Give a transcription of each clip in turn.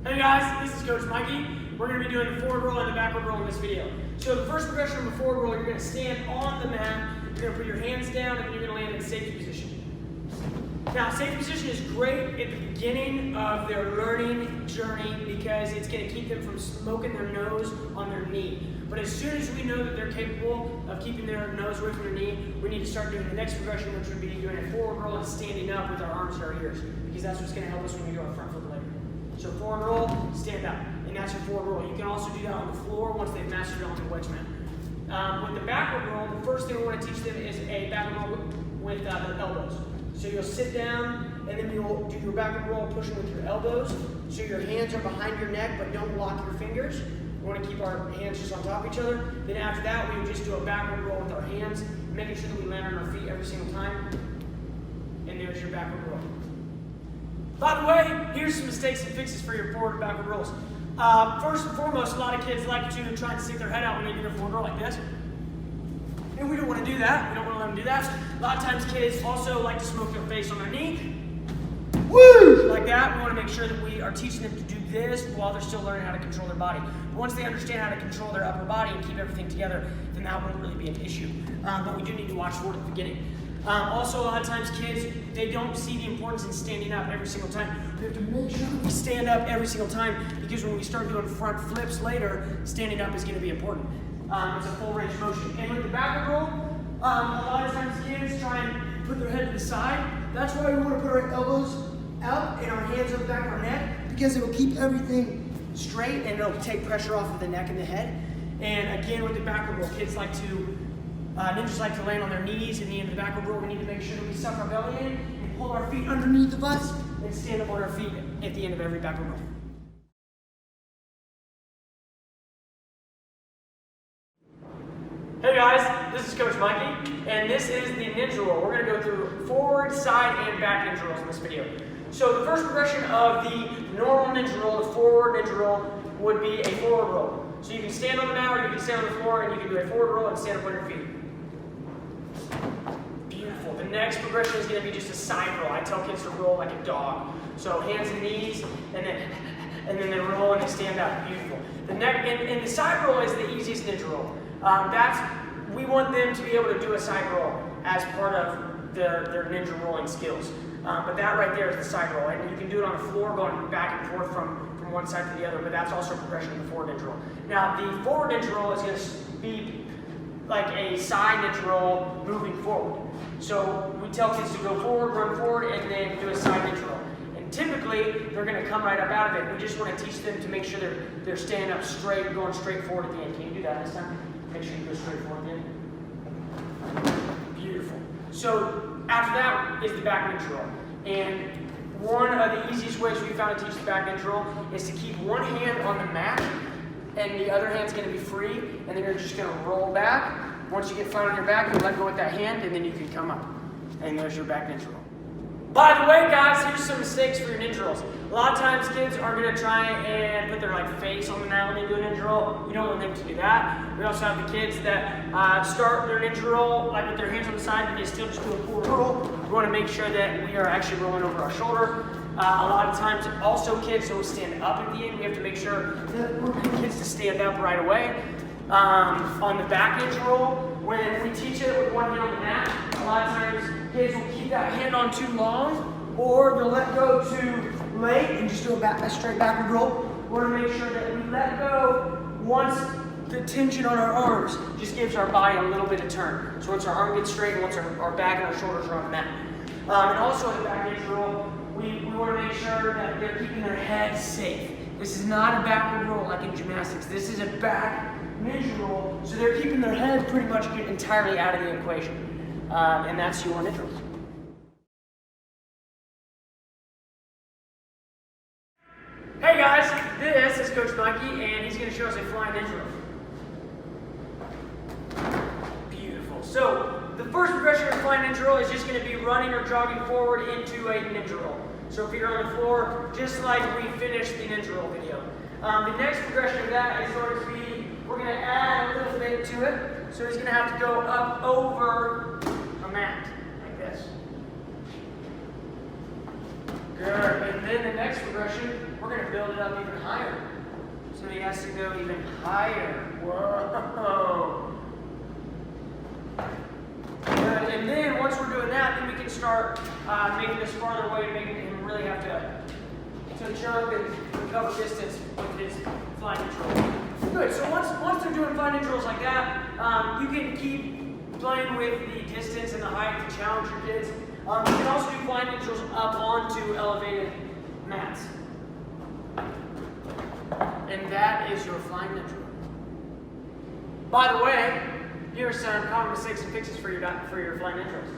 Hey guys, this is Coach Mikey. We're going to be doing the forward roll and the backward roll in this video. So the first progression of the forward roll, you're going to stand on the mat, you're going to put your hands down, and then you're going to land in safety position. Now, safety position is great at the beginning of their learning journey because it's going to keep them from smoking their nose on their knee. But as soon as we know that they're capable of keeping their nose away from their knee, we need to start doing the next progression, which would be doing a forward roll and standing up with our arms at our ears, because that's what's going to help us when we do our front flip later. So forward roll, stand up, and that's your forward roll. You can also do that on the floor once they've mastered it on the wedge mat. With the backward roll, the first thing we want to teach them is a backward roll with the elbows. So you'll sit down, and then you'll do your backward roll, pushing with your elbows. So your hands are behind your neck, but don't lock your fingers. We want to keep our hands just on top of each other. Then after that, we would just do a backward roll with our hands, making sure that we land on our feet every single time. And there's your backward roll. By the way, here's some mistakes and fixes for your forward and backward rolls. First and foremost, a lot of kids like to try and stick their head out when they do their forward roll like this. And we don't want to do that. We don't want to let them do that. A lot of times kids also like to smoke their face on their knee. Woo! Like that. We want to make sure that we are teaching them to do this while they're still learning how to control their body. But once they understand how to control their upper body and keep everything together, then that won't really be an issue. But we do need to watch for it at the beginning. Also, a lot of times kids, they don't see the importance in standing up every single time. We have to make sure that we stand up every single time, because when we start doing front flips later, standing up is going to be important. It's a full range motion. And with the backward roll, a lot of times kids try and put their head to the side. That's why we want to put our elbows out and our hands on the back of our neck, because it will keep everything straight and it'll take pressure off of the neck and the head. And again, with the backward roll, kids like to ninjas like to land on their knees in the end of the backward roll. We need to make sure that we suck our belly in and pull our feet underneath of us and stand up on our feet at the end of every backward roll. Hey guys, this is Coach Mikey, and this is the ninja roll. We're going to go through forward, side, and back ninja rolls in this video. So the first progression of the normal ninja roll, the forward ninja roll, would be a forward roll. So you can stand on the mat or you can stand on the floor and you can do a forward roll and stand up on your feet. Beautiful. The next progression is going to be just a side roll. I tell kids to roll like a dog. So hands and knees, and then they roll and they stand up. Beautiful. And the side roll is the easiest ninja roll. We want them to be able to do a side roll as part of their ninja rolling skills. But that right there is the side roll. And you can do it on the floor, going back and forth from one side to the other, but that's also a progression of the forward ninja roll. Now, the forward ninja roll is going to be like a side ninja roll moving forward. So we tell kids to go forward, run forward, and then do a side ninja roll. And typically, they're going to come right up out of it. We just want to teach them to make sure they're standing up straight and going straight forward at the end. Can you do that this time? Make sure you go straight forward at the end. Beautiful. So after that is the back ninja roll. And one of the easiest ways we found to teach the back ninja roll is to keep one hand on the mat, and the other hand's going to be free, and then you're just going to roll back. Once you get flat on your back, you let go with that hand, and then you can come up. And there's your back ninja roll. By the way, guys, here's some mistakes for your ninja rolls. A lot of times kids are going to try and put their face on the mat when they do a ninja roll. You don't want them to do that. We also have the kids that start their ninja roll with their hands on the side, but they still just do a forward roll. We want to make sure that we are actually rolling over our shoulder. A lot of times, also kids will stand up at the end. We have to make sure that we're getting kids to stand up right away. On the back ninja roll, when we teach it with one hand on the mat, a lot of times kids will keep that hand on too long, or they'll let go too late and just do a straight backward roll. We want to make sure that we let go once the tension on our arms just gives our body a little bit of turn. So once our arm gets straight and once our back and our shoulders are on the mat. And also in the back ninja roll, we want to make sure that they're keeping their head safe. This is not a backward roll like in gymnastics. This is a back ninja roll, so they're keeping their head pretty much entirely out of the equation. And that's your ninja roll. Hey guys, this is Coach Mikey, and he's going to show us a flying ninja roll. Beautiful. So the first progression of flying ninja roll is just going to be running or jogging forward into a ninja roll. So if you're on the floor, just like we finished the ninja roll video. The next progression of that is going to be, we're going to add a little bit to it. So he's going to have to go up over a mat, like this. Good. And then the next progression, we're we're going to build it up even higher. So he has to go even higher. Whoa. Good. And then once we're doing that, then we can start making this farther away and making him really have to jump and recover distance with his fly neutral. Good. So once they're doing fly neutrals like that, you can keep playing with the distance and the height to challenge your kids. You can also do fly neutrals up onto elevated mats. And that is your fly neutral. By the way, here are some common mistakes and fixes for your fly neutrals.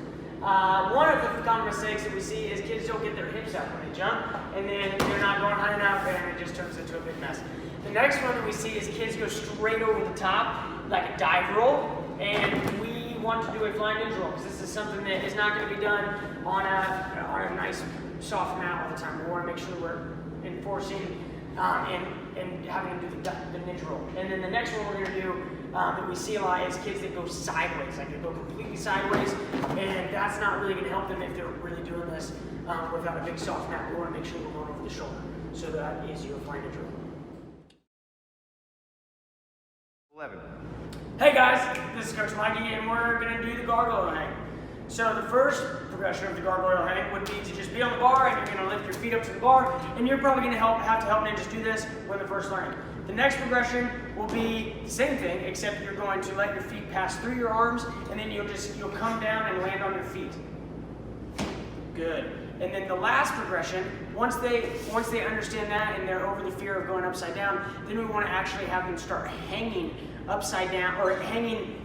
One of the common mistakes that we see is kids don't get their hips out when they jump, and then they're not going high enough, and it just turns into a big mess. The next one that we see is kids go straight over the top, like a dive roll, and we want to do a fly neutral because this is something that is not going to be done on a nice soft mat all the time. We want to make sure we're enforcing and having them do the neutral. And then the next one we're going to do that we see a lot is kids that go sideways, like they go completely sideways, and that's not really going to help them if they're really doing this without a big soft mat. We want to make sure we're going over the shoulder. So that is your fly neutral. 11. Hey guys, this is Coach Mikey, and we're going to do the gargoyle hang. So the first progression of the gargoyle hang would be to just be on the bar, and you're going to lift your feet up to the bar, and you're probably going to have to help ninjas do this when they're first learning. The next progression will be the same thing, except you're going to let your feet pass through your arms, and then you'll come down and land on your feet. Good. And then the last progression, once they understand that and they're over the fear of going upside down, then we want to actually have them start hanging upside down, or hanging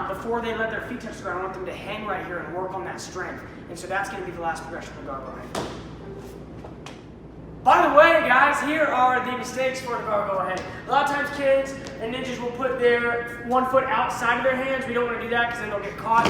before they let their feet touch the ground. I want them to hang right here and work on that strength. And so that's going to be the last progression of the gargoyle hang. By the way, guys, here are the mistakes for the gargoyle hang. A lot of times kids and ninjas will put their one foot outside of their hands. We don't want to do that because then they'll get caught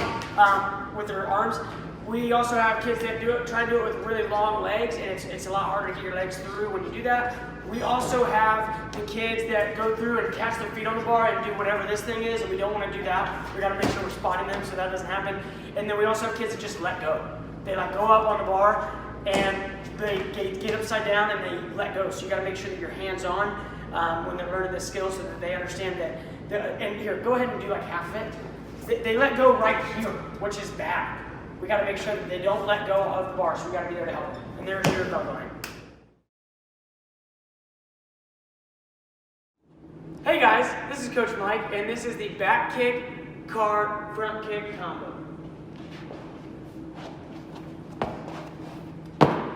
with their arms. We also have kids that try to do it with really long legs, and it's a lot harder to get your legs through when you do that. We also have the kids that go through and catch their feet on the bar and do whatever this thing is, and we don't want to do that. We got to make sure we're spotting them so that doesn't happen. And then we also have kids that just let go. They like go up on the bar and they get upside down and they let go. So you got to make sure that your hands on when they're learning this skill so that they understand that. And here, go ahead and do like half of it. They let go right here, which is bad. We got to make sure that they don't let go of the bar, so we got to be there to help them. And there's your gargoyle hang. Hey guys, this is Coach Mike, and this is the back kick, cart, front kick combo.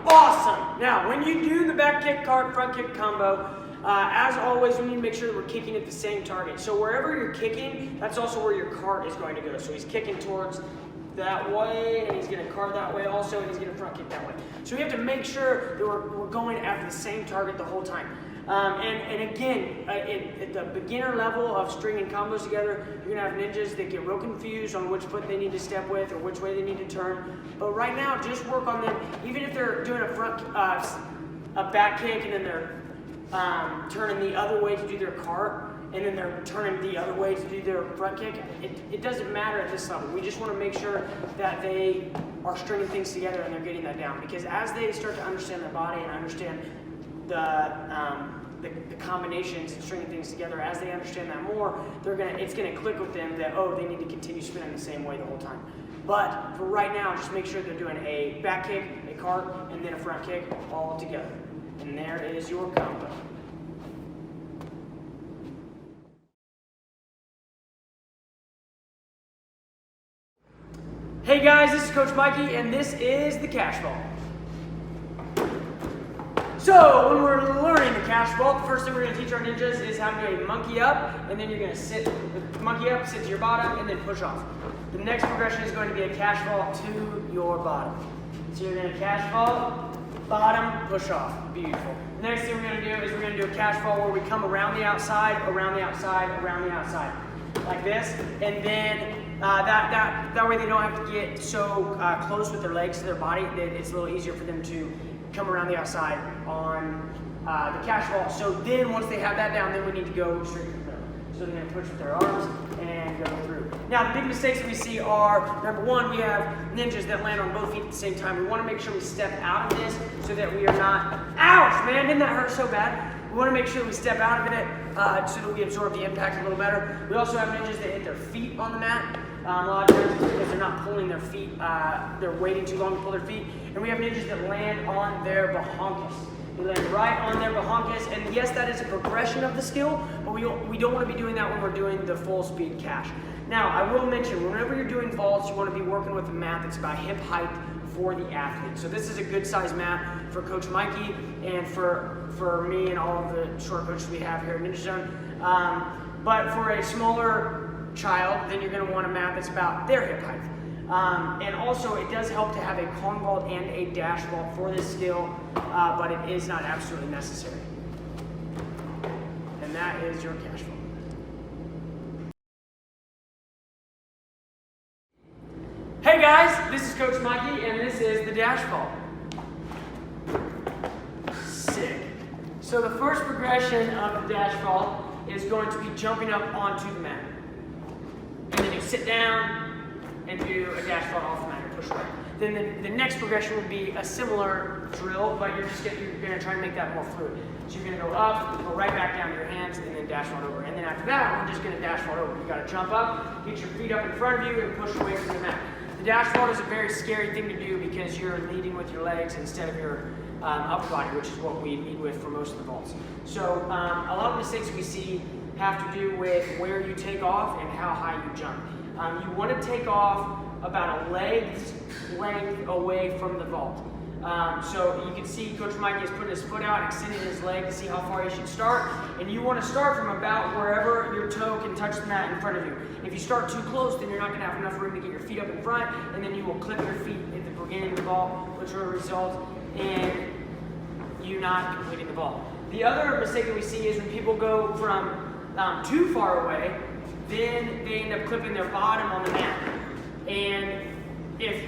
Awesome! Now, when you do the back kick, cart, front kick combo, as always, we need to make sure that we're kicking at the same target. So wherever you're kicking, that's also where your cart is going to go. So he's kicking towards that way, and he's going to cart that way also, and he's going to front kick that way. So we have to make sure that we're going after the same target the whole time. And again, at the beginner level of stringing combos together, you're going to have ninjas that get real confused on which foot they need to step with or which way they need to turn. But right now, just work on them. Even if they're doing a back kick and then they're turning the other way to do their cart, and then they're turning the other way to do their front kick, it doesn't matter at this level. We just want to make sure that they are stringing things together and they're getting that down. Because as they start to understand their body and understand the combinations and stringing things together, as they understand that more, it's gonna click with them that, oh, they need to continue spinning the same way the whole time. But for right now, just make sure they're doing a back kick, a cart, and then a front kick all together. And there is your combo. Hey guys, this is Coach Mikey, and this is the cash ball. So, when we're learning the cash ball, the first thing we're going to teach our ninjas is how to do a monkey up, and then you're going to sit, monkey up, sit to your bottom, and then push off. The next progression is going to be a cash ball to your bottom. So you're going to cash ball, bottom, push off. Beautiful. The next thing we're going to do is we're going to do a cash ball where we come around the outside, around the outside, around the outside. Like this, and then that way they don't have to get so close with their legs to their body that it's a little easier for them to come around the outside on the cash ball. So then once they have that down, then we need to go straight to the middle. So they're going to push with their arms and go through. Now, the big mistakes that we see are, number one, we have ninjas that land on both feet at the same time. We want to make sure we step out of this so that we are not, ouch, man, didn't that hurt so bad? We want to make sure that we step out of it so that we absorb the impact a little better. We also have ninjas that hit their feet on the mat. A lot of times it's because they're not pulling their feet, they're waiting too long to pull their feet. And we have ninjas that land on their bahonkas. They land right on their bahonkas, and yes, that is a progression of the skill, but we don't want to be doing that when we're doing the full speed cache. Now, I will mention, whenever you're doing vaults, you want to be working with a mat that's about hip height for the athlete. So this is a good size mat for Coach Mikey and for me and all of the short coaches we have here at Ninja Zone. But for a smaller child, then you're going to want a mat that's about their hip height. And also, it does help to have a Kong vault and a dash vault for this skill, but it is not absolutely necessary. And that is your cache vault. Hey guys, this is Coach Mikey, and this is the dash vault. Sick. So the first progression of the dash vault is going to be jumping up onto the mat. And then you sit down and do a dash vault off the mat and push away. Then the next progression would be a similar drill, but you're going to try and make that more fluid. So you're going to go up, go right back down to your hands, and then dash vault over. And then after that, we're just going to dash vault over. You got to jump up, get your feet up in front of you, and push away from the mat. The dash vault is a very scary thing to do because you're leading with your legs instead of your upper body, which is what we lead with for most of the vaults. So a lot of mistakes we see have to do with where you take off and how high you jump. You want to take off about a leg's length away from the vault. So you can see Coach Mikey is putting his foot out, extending his leg to see how far he should start. And you want to start from about wherever your toe can touch the mat in front of you. If you start too close, then you're not going to have enough room to get your feet up in front, and then you will clip your feet at the beginning of the vault, which will result in you not completing the vault. The other mistake that we see is when people go from too far away, then they end up clipping their bottom on the mat. And if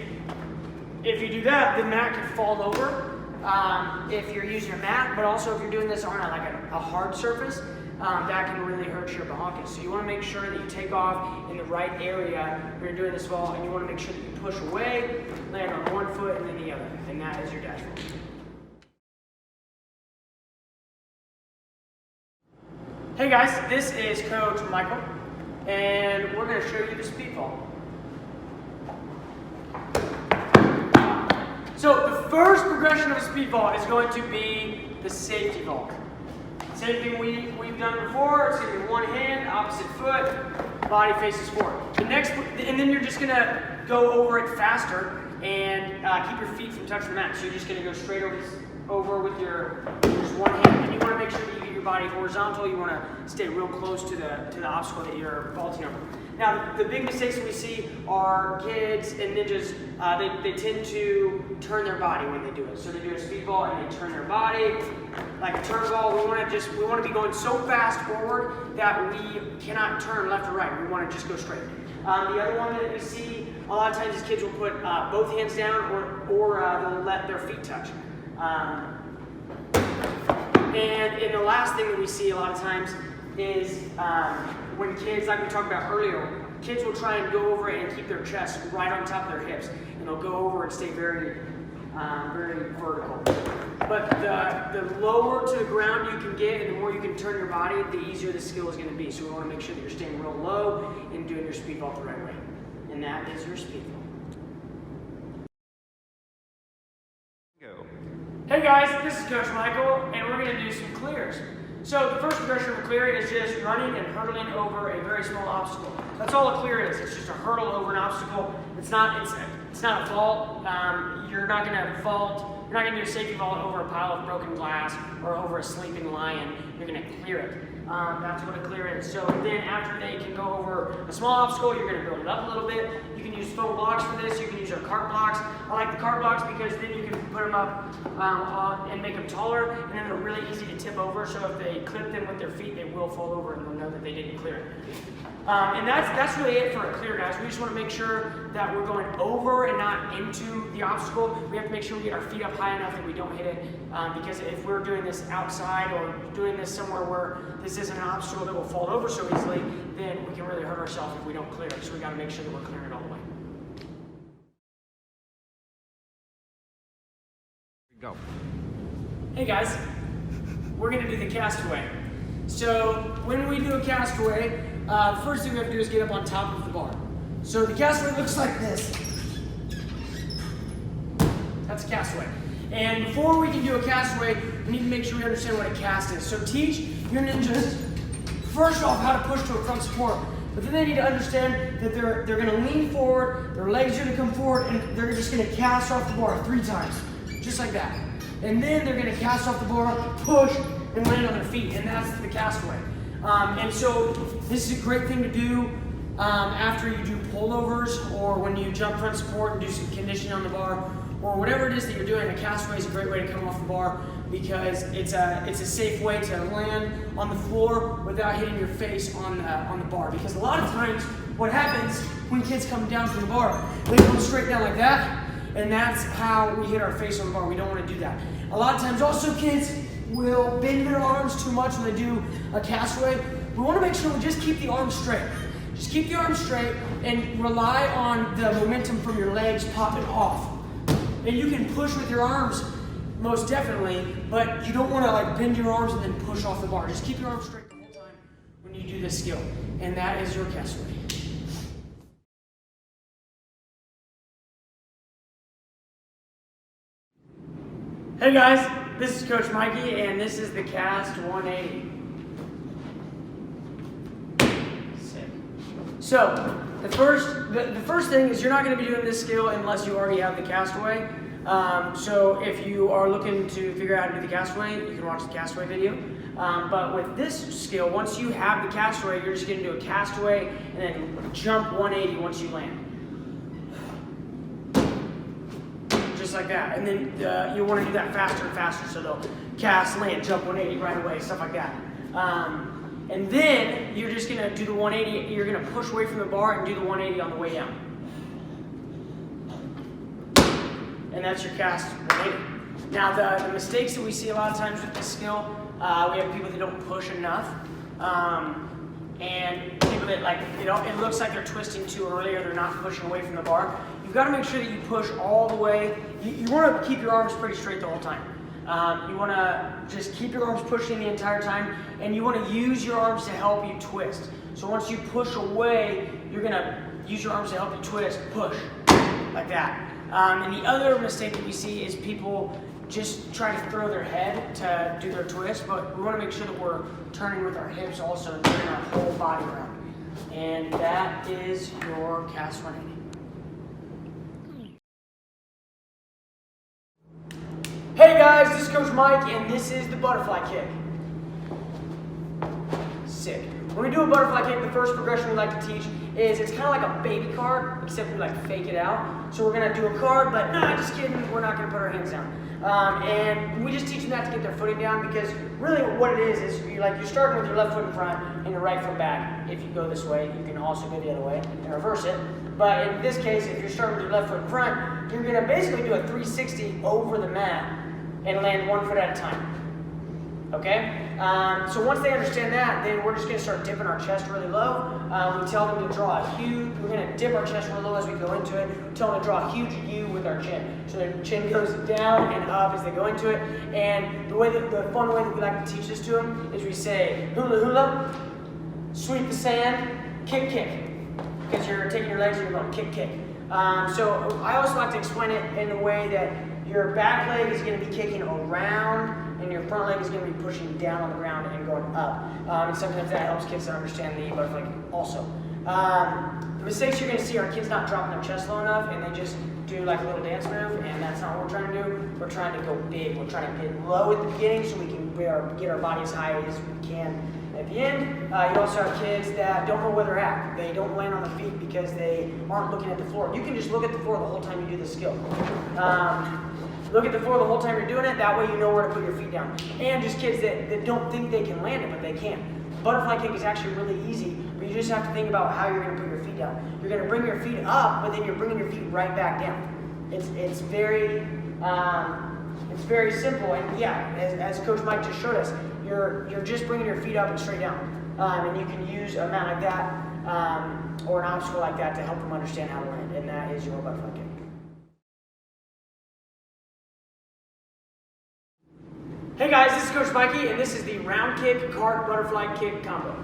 you do that, the mat can fall over if you're using a mat, but also if you're doing this on a hard surface, that can really hurt your bahonkas. So you want to make sure that you take off in the right area when you're doing this vault, and you want to make sure that you push away, land on one foot and then the other, and that is your dash vault. Hey guys, this is Coach Michael, and we're going to show you the speed vault. So the first progression of a speed vault is going to be the safety vault. Same thing we've done before. It's going to be one hand, opposite foot, body faces forward. And then you're just going to go over it faster and keep your feet from touching the mat. So you're just going to go straight over with just one hand. And you want to make sure that you get your body horizontal. You want to stay real close to the obstacle that you're vaulting over. Now, the big mistakes that we see are kids and ninjas, they tend to turn their body when they do it. So they do a speed vault and they turn their body like a turn vault. We want to be going so fast forward that we cannot turn left or right. We want to just go straight. The other one that we see a lot of times is kids will put both hands down or they'll let their feet touch. And the last thing that we see a lot of times is when kids, like we talked about earlier, kids will try and go over it and keep their chest right on top of their hips, and they'll go over and stay very, very vertical. But the lower to the ground you can get, and the more you can turn your body, the easier the skill is going to be. So we want to make sure that you're staying real low and doing your speed vault the right way, and that is your speed vault. Go. Hey guys, this is Coach Michael, and we're going to do some clears. So the first progression of a clear is just running and hurdling over a very small obstacle. That's all a clear is. It's just a hurdle over an obstacle. It's not a vault. You're not going to vault. You're not going to do a safety vault over a pile of broken glass or over a sleeping lion. You're going to clear it. That's what a clear is. So then after they can go over a small obstacle, you're going to build it up a little bit. You can use foam blocks for this. You can use our cart blocks. I like the cart blocks because then you can put them up and make them taller, and then they're really easy to tip over. So if they clip them with their feet, they will fall over and they'll know that they didn't clear it. And that's really it for a clear, guys. We just want to make sure that we're going over and not into the obstacle. We have to make sure we get our feet up high enough that we don't hit it. Because if we're doing this outside or doing this somewhere where this isn't an obstacle that will fall over so easily, then we can really hurt ourselves if we don't clear it. So we got to make sure that we're clearing it all the way. Go. Hey guys, we're going to do the castaway. So when we do a castaway, the first thing we have to do is get up on top of the bar. So the castaway looks like this. That's a castaway. And before we can do a castaway, we need to make sure we understand what a cast is. So teach your ninjas, first off, how to push to a front support. But then they need to understand that they're going to lean forward, their legs are going to come forward, and they're just going to cast off the bar 3 times. Just like that. And then they're going to cast off the bar, push, and land on their feet. And that's the castaway. And so this is a great thing to do after you do pullovers or when you jump front support and do some conditioning on the bar or whatever it is that you're doing. A castaway is a great way to come off the bar because it's a safe way to land on the floor without hitting your face on the bar. Because a lot of times what happens when kids come down from the bar, they come straight down like that, and that's how we hit our face on the bar. We don't want to do that. A lot of times also kids will bend their arms too much when they do a castaway. We want to make sure we just keep the arms straight. Just keep the arms straight and rely on the momentum from your legs popping off. And you can push with your arms, most definitely, but you don't want to like bend your arms and then push off the bar. Just keep your arms straight the whole time when you do this skill. And that is your castaway. Hey guys, this is Coach Mikey, and this is the Cast 180. Sick. So, the first thing is you're not going to be doing this skill unless you already have the castaway. So if you are looking to figure out how to do the castaway, you can watch the castaway video. But with this skill, once you have the castaway, you're just going to do a castaway and then jump 180 once you land. Just like that, and then you want to do that faster and faster, so they'll cast, land, jump 180 right away, stuff like that. And then you're just going to do the 180, you're going to push away from the bar and do the 180 on the way down. And that's your cast 180. Now the mistakes that we see a lot of times with this skill, we have people that don't push enough. And people that like, it looks like they're twisting too early or they're not pushing away from the bar. You've got to make sure that you push all the way. You want to keep your arms pretty straight the whole time. You want to just keep your arms pushing the entire time, and you want to use your arms to help you twist. So once you push away, you're going to use your arms to help you twist, push, like that. And the other mistake that we see is people just try to throw their head to do their twist, but we want to make sure that we're turning with our hips also and turning our whole body around. And that is your cast 180. Hey guys, this is Coach Mike, and this is the butterfly kick. Sick. When we do a butterfly kick, the first progression we like to teach is it's kind of like a baby card, except we like fake it out. So we're going to do a card, but nah, just kidding, we're not going to put our hands down. And we just teach them that to get their footing down, because really what it is you're starting with your left foot in front and your right foot back. If you go this way, you can also go the other way and reverse it. But in this case, if you're starting with your left foot in front, you're going to basically do a 360 over the mat and land 1 foot at a time. Okay? So once they understand that, then we're just going to start dipping our chest really low. We tell them to draw a huge, we're going to dip our chest really low as we go into it. We tell them to draw a huge U with our chin. So their chin goes down and up as they go into it. And the fun way that we like to teach this to them is we say hula hula, sweep the sand, kick kick. Because you're taking your legs and you're going kick kick. So I also like to explain it in a way that your back leg is going to be kicking around and your front leg is going to be pushing down on the ground and going up. And sometimes that helps kids to understand the butterfly kick also. The mistakes you're going to see are kids not dropping their chest low enough and they just do like a little dance move, and that's not what we're trying to do. We're trying to go big. We're trying to get low at the beginning so we can get our body as high as we can at the end. You also have kids that don't know where they're at. They don't land on the feet because they aren't looking at the floor. You can just look at the floor the whole time you do this skill. Look at the floor the whole time you're doing it. That way you know where to put your feet down. And just kids that don't think they can land it, but they can. Butterfly kick is actually really easy, but You just have to think about how you're going to put your feet down. You're going to bring your feet up, but then you're bringing your feet right back down. It's very simple, and yeah, as Coach Mike just showed us, you're just bringing your feet up and straight down, and you can use a mount like that or an obstacle like that to help them understand how to land, and that is your butterfly kick. Hey guys, this is Coach Mikey, and this is the round kick, cart, butterfly kick combo.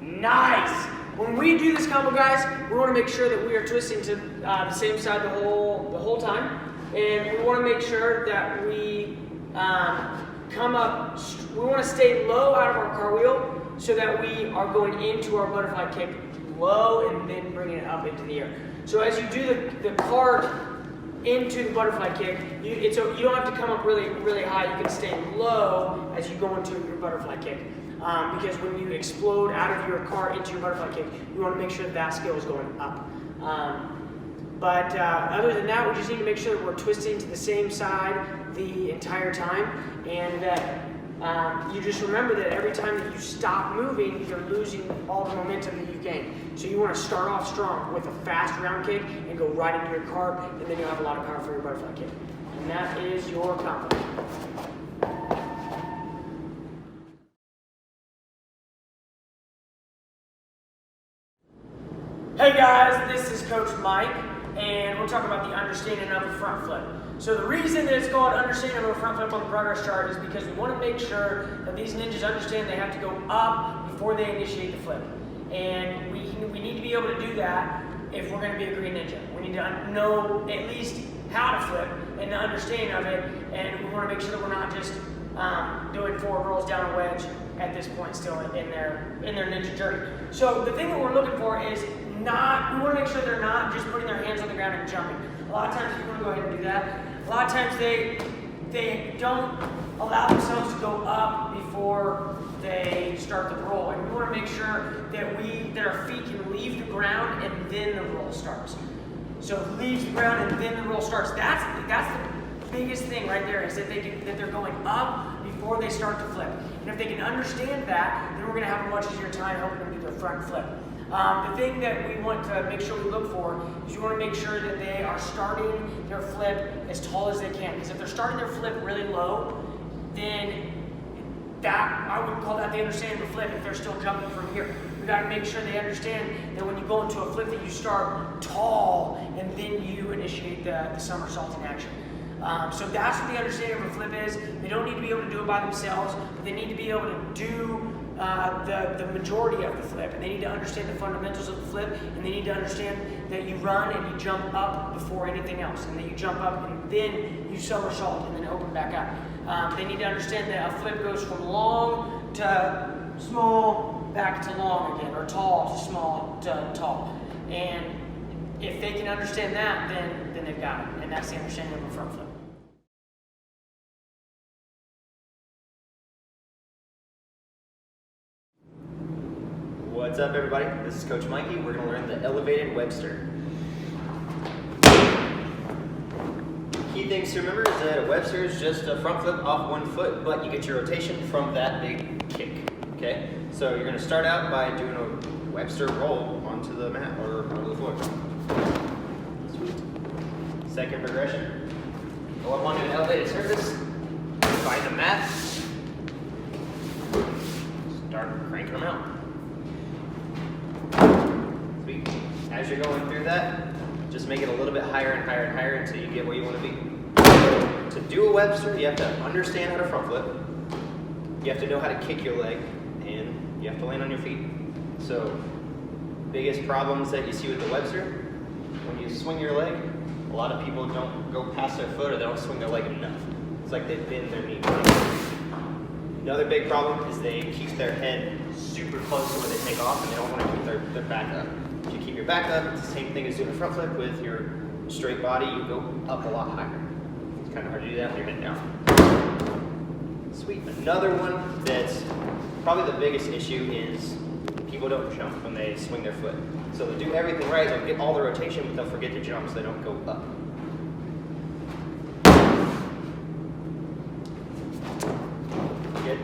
Nice! When we do this combo, guys, we want to make sure that we are twisting to the same side the whole time, and we want to make sure that we come up. We want to stay low out of our cartwheel so that we are going into our butterfly kick low and then bringing it up into the air. So as you do the cart into the butterfly kick, you don't have to come up really high. You can stay low as you go into your butterfly kick. Because when you explode out of your cart into your butterfly kick, you want to make sure that skill is going up. But other than that, we just need to make sure that we're twisting to the same side the entire time, and that you just remember that every time that you stop moving, you're losing all the momentum that you've gained. So you want to start off strong with a fast round kick and go right into your cart, and then you'll have a lot of power for your butterfly kick. And that is your combo. Hey guys, this is Coach Mike, and we're talking about the understanding of a front flip. So the reason that it's called understanding of a front flip on the progress chart is because we want to make sure that these ninjas understand they have to go up before they initiate the flip. And we need to be able to do that if we're going to be a green ninja. We need to know at least how to flip and the understanding of it, and we want to make sure that we're not just doing forward rolls down a wedge at this point still in their ninja journey. So the thing that we're looking for is we want to make sure they're not just putting their hands on the ground and jumping. A lot of times people want to go ahead and do that. A lot of times they don't allow themselves to go up before they start the roll. And we want to make sure that our feet can leave the ground and then the roll starts. So it leaves the ground and then the roll starts. That's the biggest thing right there, is that they're going up before they start to flip. And if they can understand that, then we're going to have a much easier time helping them do their front flip. The thing that we want to make sure we look for is you want to make sure that they are starting their flip as tall as they can. Because if they're starting their flip really low, then I would call that the understanding of a flip if they're still jumping from here. We got to make sure they understand that when you go into a flip that you start tall and then you initiate the somersaulting action. So that's what the understanding of a flip is. They don't need to be able to do it by themselves, but they need to be able to do the majority of the flip, and they need to understand the fundamentals of the flip, and they need to understand that you run and you jump up before anything else, and that you jump up and then you somersault and then open back up. They need to understand that a flip goes from long to small back to long again, or tall to small to tall. And if they can understand that, then they've got it, and that's the understanding of a front flip. What's up, everybody? This is Coach Mikey. We're going to learn the elevated Webster. Key things to remember is that a Webster is just a front flip off one foot, but you get your rotation from that big kick. Okay? So you're going to start out by doing a Webster roll onto the mat or onto the floor. Sweet. Second progression. Go up onto an elevated surface. Find the mat. Start cranking them out. Sweet. As you're going through that, just make it a little bit higher and higher and higher until you get where you want to be. To do a Webster, you have to understand how to front flip. You have to know how to kick your leg, and you have to land on your feet. So, biggest problems that you see with the Webster, when you swing your leg, a lot of people don't go past their foot or they don't swing their leg enough. It's like they bend their knee. Another big problem is they keep their head super close to where they take off, and they don't want to keep their back up. If you keep your back up, it's the same thing as doing a front flip. With your straight body, you go up a lot higher. It's kind of hard to do that when you're head down. Sweet. Another one that's probably the biggest issue is people don't jump when they swing their foot. So they'll do everything right, they'll get all the rotation, but they'll forget to jump so they don't go up. Good.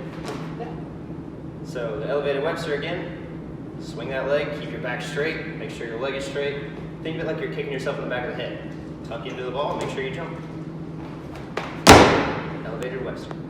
Webster again. Swing that leg, keep your back straight, make sure your leg is straight. Think of it like you're kicking yourself in the back of the head. Tuck into the ball, make sure you jump. Elevated Webster.